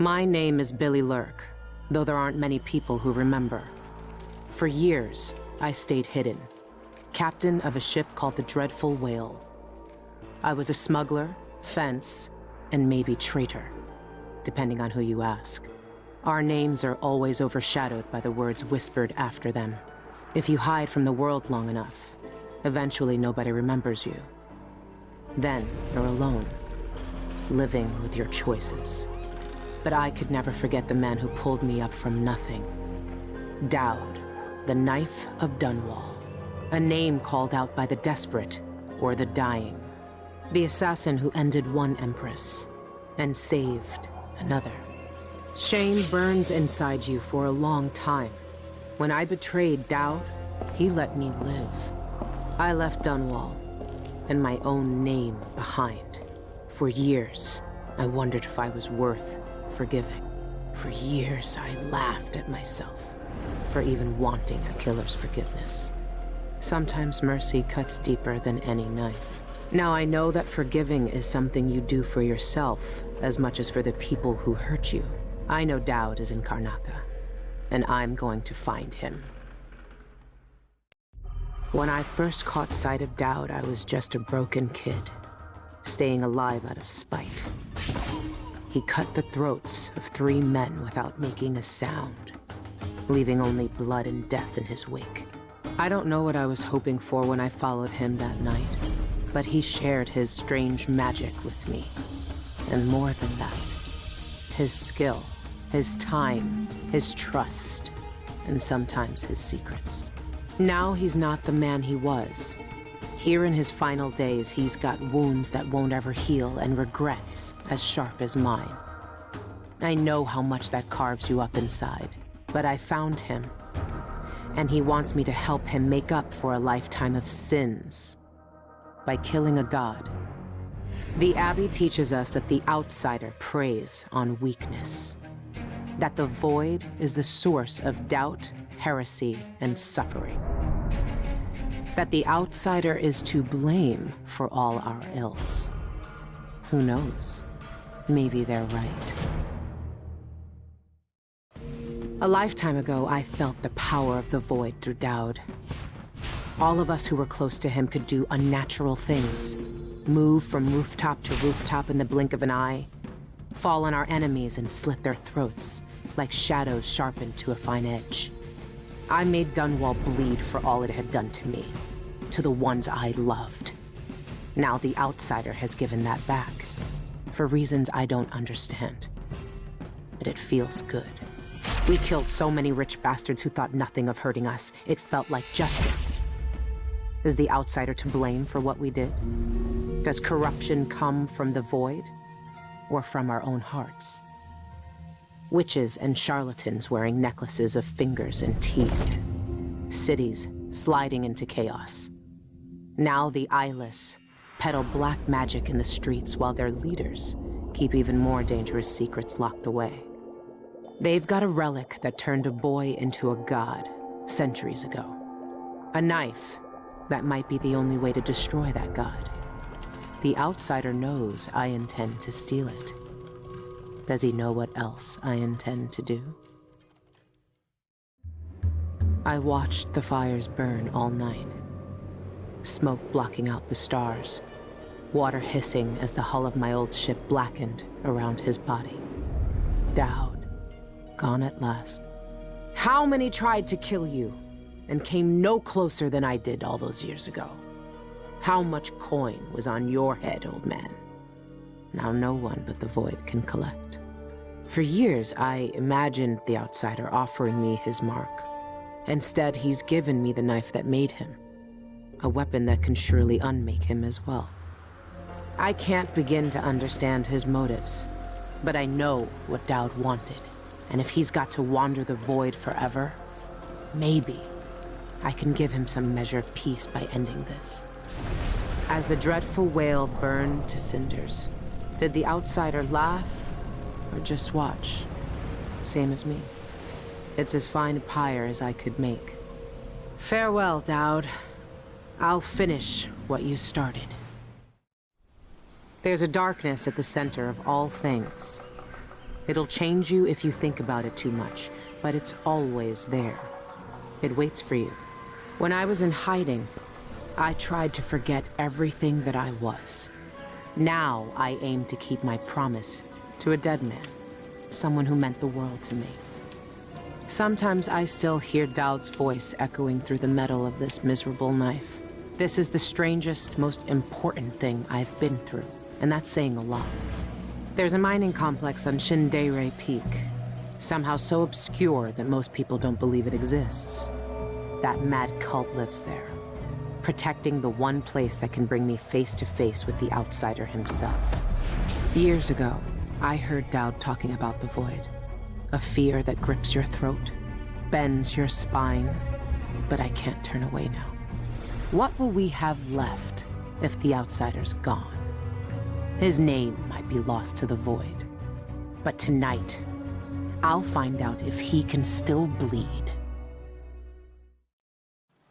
My name is Billie Lurk, though there aren't many people who remember. For years, I stayed hidden, captain of a ship called the Dreadful Whale. I was a smuggler, fence, and maybe traitor, depending on who you ask. Our names are always overshadowed by the words whispered after them. If you hide from the world long enough, eventually nobody remembers you. Then you're alone, living with your choices. But I could never forget the man who pulled me up from nothing. Dowd, the Knife of Dunwall. A name called out by the desperate or the dying. The assassin who ended one empress and saved another. Shame burns inside you for a long time. When I betrayed Dowd, he let me live. I left Dunwall and my own name behind. For years, I wondered if I was worth forgiving. For years, I laughed at myself for even wanting a killer's forgiveness. Sometimes mercy cuts deeper than any knife. Now I know that forgiving is something you do for yourself as much as for the people who hurt you. I know Dowd is in Karnaca, and I'm going to find him. When I first caught sight of Dowd, I was just a broken kid, staying alive out of spite. He cut the throats of 3 men without making a sound, leaving only blood and death in his wake. I don't know what I was hoping for when I followed him that night, but he shared his strange magic with me. And more than that, his skill, his time, his trust, and sometimes his secrets. Now he's not the man he was. Here in his final days, he's got wounds that won't ever heal and regrets as sharp as mine. I know how much that carves you up inside, but I found him, and he wants me to help him make up for a lifetime of sins by killing a god. The Abbey teaches us that the outsider preys on weakness, that the void is the source of doubt, heresy, and suffering, that the outsider is to blame for all our ills. Who knows? Maybe they're right. A lifetime ago, I felt the power of the void through Dowd. All of us who were close to him could do unnatural things. Move from rooftop to rooftop in the blink of an eye. Fall on our enemies and slit their throats, like shadows sharpened to a fine edge. I made Dunwall bleed for all it had done to me, to the ones I loved. Now the outsider has given that back, for reasons I don't understand. But it feels good. We killed so many rich bastards who thought nothing of hurting us. It felt like justice. Is the outsider to blame for what we did? Does corruption come from the void, or from our own hearts? Witches and charlatans wearing necklaces of fingers and teeth. Cities sliding into chaos. Now the eyeless peddle black magic in the streets while their leaders keep even more dangerous secrets locked away. They've got a relic that turned a boy into a god centuries ago. A knife that might be the only way to destroy that god. The outsider knows I intend to steal it. Does he know what else I intend to do? I watched the fires burn all night. Smoke blocking out the stars. Water hissing as the hull of my old ship blackened around his body. Dowd, gone at last. How many tried to kill you and came no closer than I did all those years ago? How much coin was on your head, old man? Now no one but the void can collect. For years, I imagined the outsider offering me his mark. Instead, he's given me the knife that made him. A weapon that can surely unmake him as well. I can't begin to understand his motives, but I know what Dowd wanted. And if he's got to wander the void forever, maybe I can give him some measure of peace by ending this. As the dreadful whale burned to cinders, did the outsider laugh or just watch? Same as me. It's as fine a pyre as I could make. Farewell, Dowd. I'll finish what you started. There's a darkness at the center of all things. It'll change you if you think about it too much, but it's always there. It waits for you. When I was in hiding, I tried to forget everything that I was. Now I aim to keep my promise to a dead man, someone who meant the world to me. Sometimes I still hear Dowd's voice echoing through the metal of this miserable knife. This is the strangest, most important thing I've been through, and that's saying a lot. There's a mining complex on Shindeire Peak, somehow so obscure that most people don't believe it exists. That mad cult lives there, protecting the one place that can bring me face to face with the outsider himself. Years ago, I heard Dowd talking about the Void, a fear that grips your throat, bends your spine, but I can't turn away now. What will we have left if the outsider's gone? His name might be lost to the Void, but tonight, I'll find out if he can still bleed.